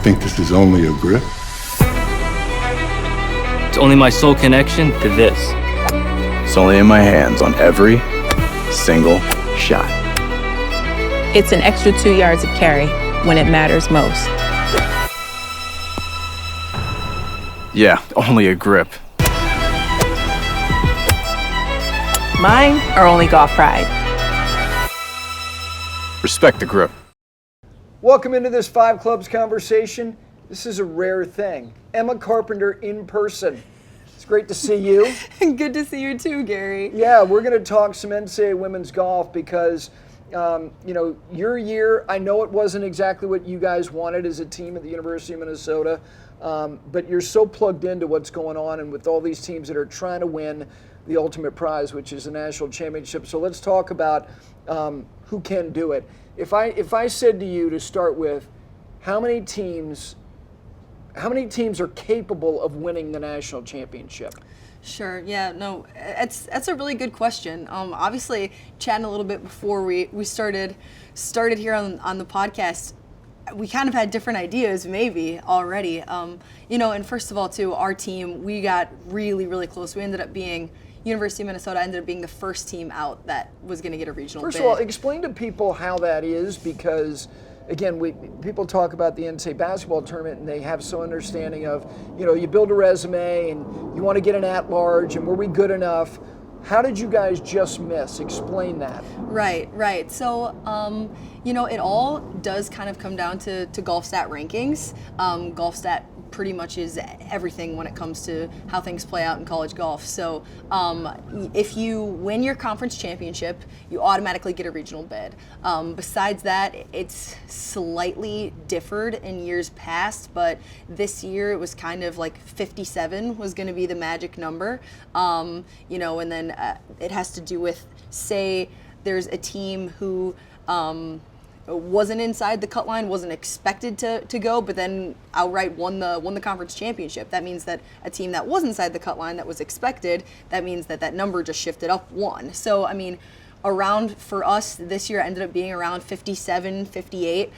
think this is only a grip? It's only my sole connection to this. It's only in my hands on every single shot. It's an extra 2 yards of carry when it matters most. Yeah, only a grip. Mine are only golf pride. Respect the grip. Welcome into this Five Clubs conversation. This is a rare thing. Emma Carpenter in person. It's great to see you. Good to see you too, Gary. Yeah, we're going to talk some NCAA women's golf because, your year, I know it wasn't exactly what you guys wanted as a team at the University of Minnesota, but you're so plugged into what's going on and with all these teams that are trying to win the ultimate prize, which is the national championship. So let's talk about who can do it. If I said to you to start with, how many teams are capable of winning the national championship? Sure. Yeah. No. That's a really good question. Obviously, chatting a little bit before we started here on the podcast, we kind of had different ideas maybe already. And first of all, too, our team, we got really, really close. We ended up being University of Minnesota ended up being the first team out that was going to get a regional bid. First of all, explain to people how that is, because again, people talk about the NCAA basketball tournament and they have some understanding of, you build a resume and you want to get an at-large and were we good enough? How did you guys just miss? Explain that. Right. So, it all does kind of come down to GolfStat rankings. GolfStat pretty much is everything when it comes to how things play out in college golf. So if you win your conference championship, you automatically get a regional bid. Besides that, it's slightly differed in years past, but this year it was kind of like 57 was going to be the magic number. And then it has to do with, say, there's a team who wasn't inside the cut line, wasn't expected to go, but then outright won the conference championship. That means that a team that was inside the cut line that was expected, that means that number just shifted up one. So, around for us this year ended up being around 57, 58.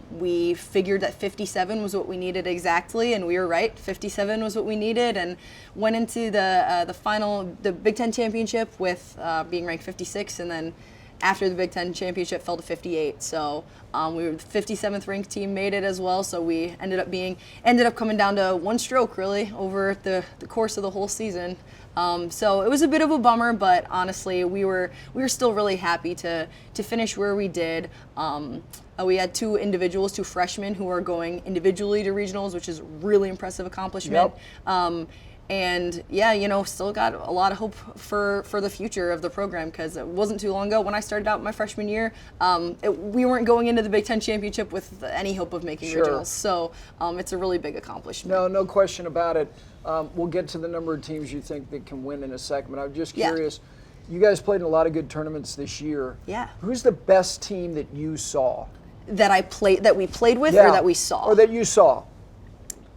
We figured that 57 was what we needed exactly, and we were right. 57 was what we needed, and went into the Big Ten championship with being ranked 56, and then after the Big Ten championship fell to 58. So we were the 57th ranked team, made it as well. So we ended up coming down to one stroke really over the course of the whole season. So it was a bit of a bummer, but honestly, we were still really happy to finish where we did. We had two freshmen who are going individually to regionals, which is really impressive accomplishment. Yep. And yeah, still got a lot of hope for the future of the program, because it wasn't too long ago when I started out my freshman year, we weren't going into the Big Ten championship with any hope of making regionals. So it's a really big accomplishment. No question about it. We'll get to the number of teams you think that can win in a second, but I'm just curious. Yeah. You guys played in a lot of good tournaments this year. Yeah. Who's the best team that you saw? That we played with, or that we saw? Or that you saw.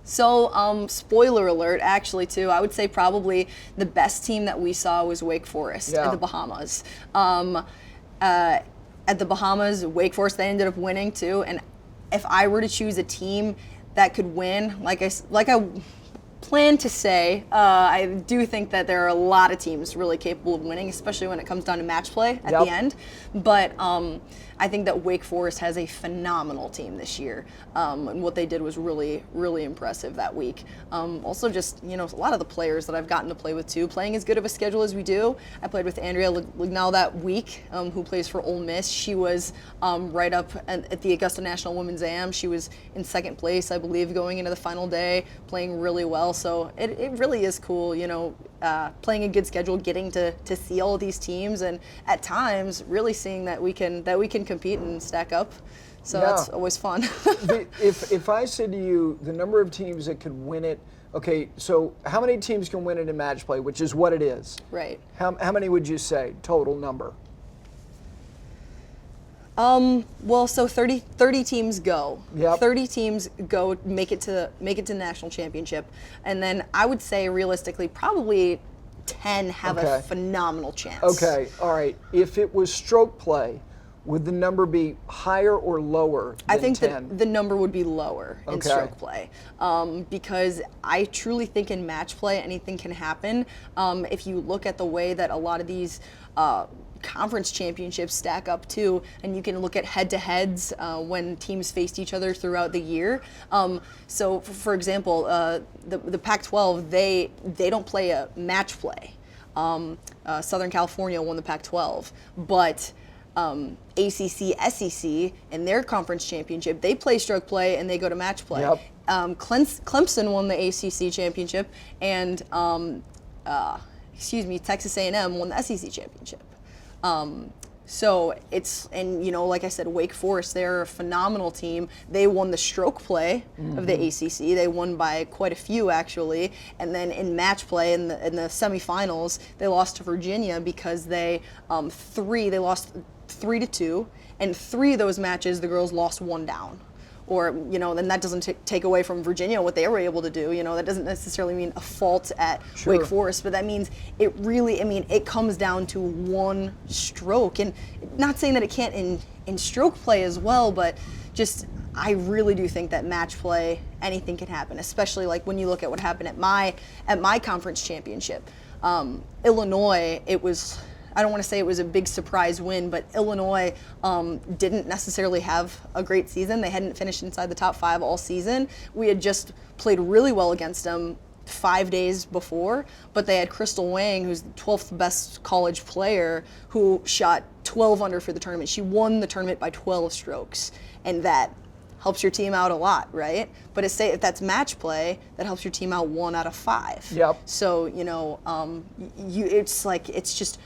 So, spoiler alert, actually, too, I would say probably the best team that we saw was Wake Forest at the Bahamas. At the Bahamas, Wake Forest, they ended up winning, too. And if I were to choose a team that could win, like I plan to say, I do think that there are a lot of teams really capable of winning, especially when it comes down to match play at the end. But I think that Wake Forest has a phenomenal team this year, and what they did was really, really impressive that week. Also, just a lot of the players that I've gotten to play with too, playing as good of a schedule as we do. I played with Andrea Lignell that week, who plays for Ole Miss. She was right up at the Augusta National Women's Am. She was in second place, I believe, going into the final day, playing really well. So it really is cool, playing a good schedule, getting to see all of these teams, and at times really seeing that we can compete and stack up. So that's always fun. If I said to you the number of teams that could win it, okay, so how many teams can win it in match play, which is what it is? Right. How many would you say, total number? Well, so 30 teams go. Yep. 30 teams go make it to national championship, and then I would say realistically probably 10 have a phenomenal chance. Okay, all right. If it was stroke play, would the number be higher or lower than I think 10? that the number would be lower in Okay. stroke play, because I truly think in match play anything can happen. If you look at the way that a lot of these conference championships stack up too, and you can look at head-to-heads when teams faced each other throughout the year. So, for example, the Pac-12, they don't play a match play. Southern California won the Pac-12, but ACC, SEC in their conference championship, they play stroke play and they go to match play. Yep. Clemson won the ACC championship, and Texas A&M won the SEC championship. So it's, and like I said, Wake Forest, they're a phenomenal team. They won the stroke play of the ACC. They won by quite a few, actually. And then in match play, in the semifinals, they lost to Virginia because they lost 3-2, and 3 of those matches the girls lost 1 down. Or, then that doesn't take away from Virginia what they were able to do. That doesn't necessarily mean a fault at Sure. Wake Forest, but that means it really, it comes down to one stroke. And not saying that it can't in stroke play as well, but just, I really do think that match play, anything can happen, especially like when you look at what happened at my conference championship. Illinois, I don't want to say it was a big surprise win, but Illinois didn't necessarily have a great season. They hadn't finished inside the top 5 all season. We had just played really well against them 5 days before, but they had Crystal Wang, who's the 12th best college player, who shot 12 under for the tournament. She won the tournament by 12 strokes, and that helps your team out a lot, right? But if that's match play, that helps your team out 1 out of 5. Yep. So, it's just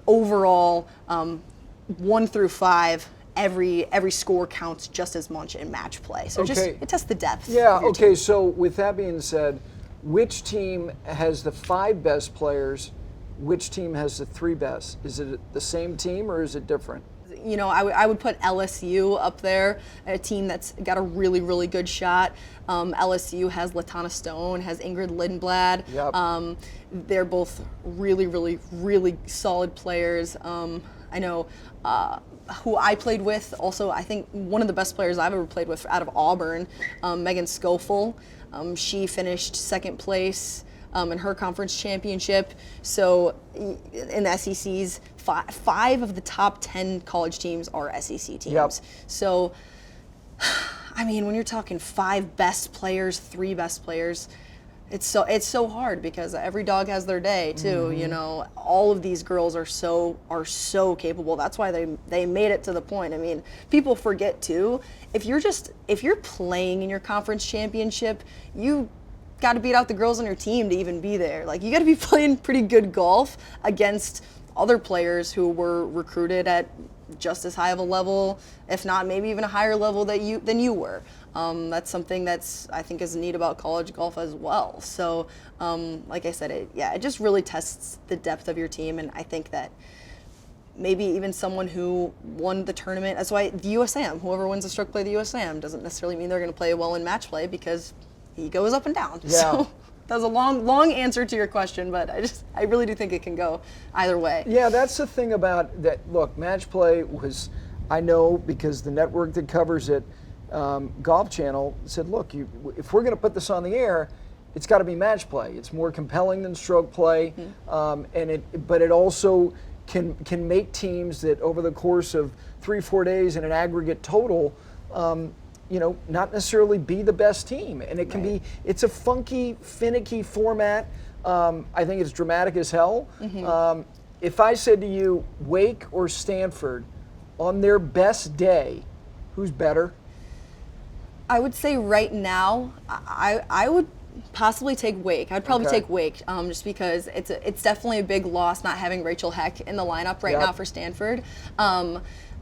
overall 1 through 5, every score counts just as much in match play. So it tests the depth. Yeah, of your okay, team. so with that being said, which team has the 5 best players? Which team has the 3 best? Is it the same team or is it different? I would put LSU up there, a team that's got a really, really good shot. LSU has LaTonna Stone, has Ingrid Lindblad. Yep. They're both really, really, really solid players. I know who I played with, also I think one of the best players I've ever played with out of Auburn, Megan Schofield. She finished 2nd place in her conference championship. So in the SEC's, 5 of the top 10 college teams are SEC teams. Yep. So, when you're talking 5 best players, 3 best players, it's so hard because every dog has their day too. Mm-hmm. All of these girls are so capable. That's why they made it to the point. People forget too. If you're playing in your conference championship, you got to beat out the girls on your team to even be there. Like, you got to be playing pretty good golf against other players who were recruited at just as high of a level, if not maybe even a higher level than you were. That's something that's, I think, is neat about college golf as well. So, like I said, it just really tests the depth of your team, and I think that maybe even someone who won the tournament, that's why the USAM, whoever wins the stroke play, the USAM, doesn't necessarily mean they're going to play well in match play, because he goes up and down. Yeah. So that was a long answer to your question, but I really do think it can go either way. Yeah, that's the thing about that. Look, match play was, I know because the network that covers it, Golf Channel, said, look, if we're going to put this on the air, it's got to be match play. It's more compelling than stroke play, but it also can make teams that over the course of 3-4 days in an aggregate total, not necessarily be the best team. And it can be, it's a funky, finicky format. I think it's dramatic as hell. If I said to you, Wake or Stanford, on their best day, who's better? I would say right now, I would possibly take Wake. I'd probably take Wake, just because it's definitely a big loss not having Rachel Heck in the lineup right now for Stanford.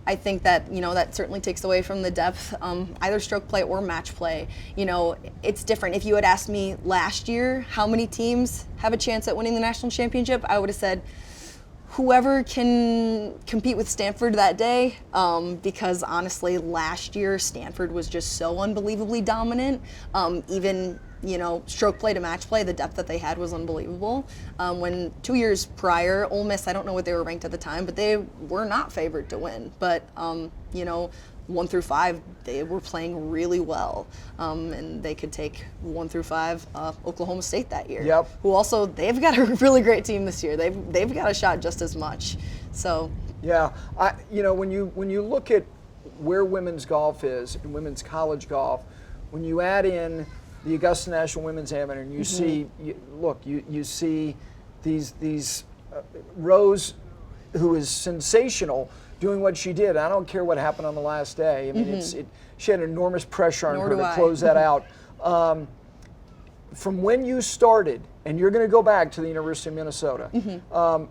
I think that, that certainly takes away from the depth, either stroke play or match play. It's different. If you had asked me last year how many teams have a chance at winning the national championship, I would have said whoever can compete with Stanford that day, because honestly, last year Stanford was just so unbelievably dominant. Even stroke play to match play, the depth that they had was unbelievable. When 2 years prior, Ole Miss, I don't know what they were ranked at the time, but they were not favored to win. But 1 through 5, they were playing really well, and they could take 1 through 5 Oklahoma State that year. Yep. Who also, they've got a really great team this year. They've got a shot just as much. So. Yeah, when you look at where women's golf is and women's college golf, when you add in the Augusta National Women's Amateur, and you see, you see these Rose, who is sensational, doing what she did. I don't care what happened on the last day. I mean, she had enormous pressure on her to close that out. From when you started, and you're going to go back to the University of Minnesota,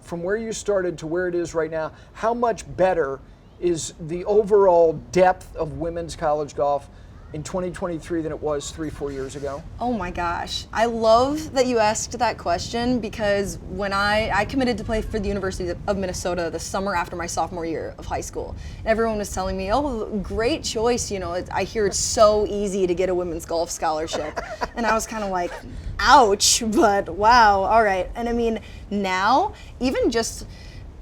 from where you started to where it is right now, how much better is the overall depth of women's college golf in 2023 than it was 3-4 years ago? Oh my gosh. I love that you asked that question, because when I committed to play for the University of Minnesota the summer after my sophomore year of high school, everyone was telling me, oh, great choice. I hear it's so easy to get a women's golf scholarship. And I was kind of like, ouch, but wow, all right. And I mean, now, even just,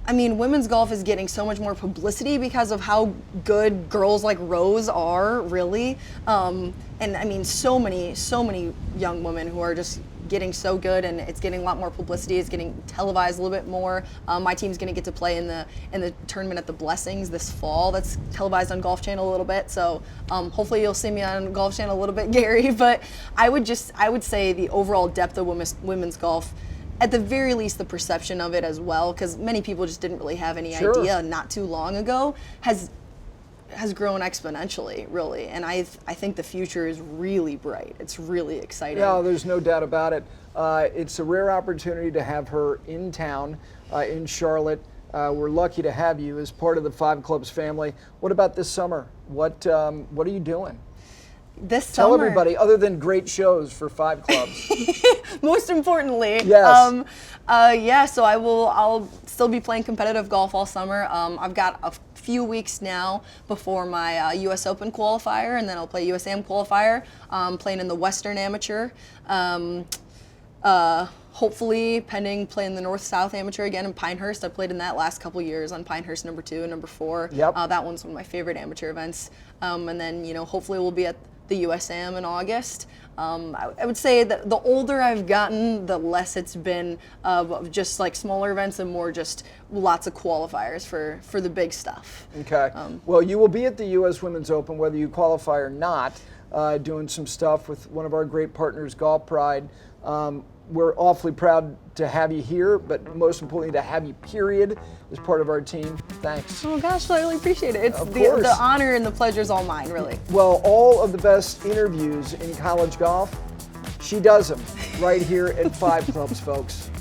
women's golf is getting so much more publicity because of how good girls like Rose are, really. So many young women who are just getting so good, and it's getting a lot more publicity. It's getting televised a little bit more. My team's going to get to play in the tournament at the Blessings this fall. That's televised on Golf Channel a little bit. So hopefully you'll see me on Golf Channel a little bit, Gary. But I would say the overall depth of women's golf, at the very least, the perception of it as well, because many people just didn't really have any idea not too long ago, has grown exponentially, really. And I think the future is really bright. It's really exciting. Yeah, there's no doubt about it. It's a rare opportunity to have her in town, in Charlotte. We're lucky to have you as part of the Five Clubs family. What about this summer? What are you doing? Tell everybody, other than great shows for Five Clubs. Most importantly. Yes. So I'll still be playing competitive golf all summer. I've got a few weeks now before my US Open qualifier, and then I'll play USAM qualifier. Playing in the Western Amateur. Hopefully, pending playing the North-South Amateur again in Pinehurst. I played in that last couple years on Pinehurst number 2 and number 4. Yep. That one's one of my favorite amateur events. And then, hopefully we'll be at the USAM in August. I would say that the older I've gotten, the less it's been of just like smaller events and more just lots of qualifiers for the big stuff. Okay. Well, you will be at the U.S. Women's Open, whether you qualify or not, doing some stuff with one of our great partners, Golf Pride. We're awfully proud to have you here, but most importantly, to have you, period, as part of our team. Thanks. Oh gosh, I really appreciate it. It's the honor and the pleasure is all mine, really. Well, all of the best interviews in college golf, she does them right here at Five Clubs, folks.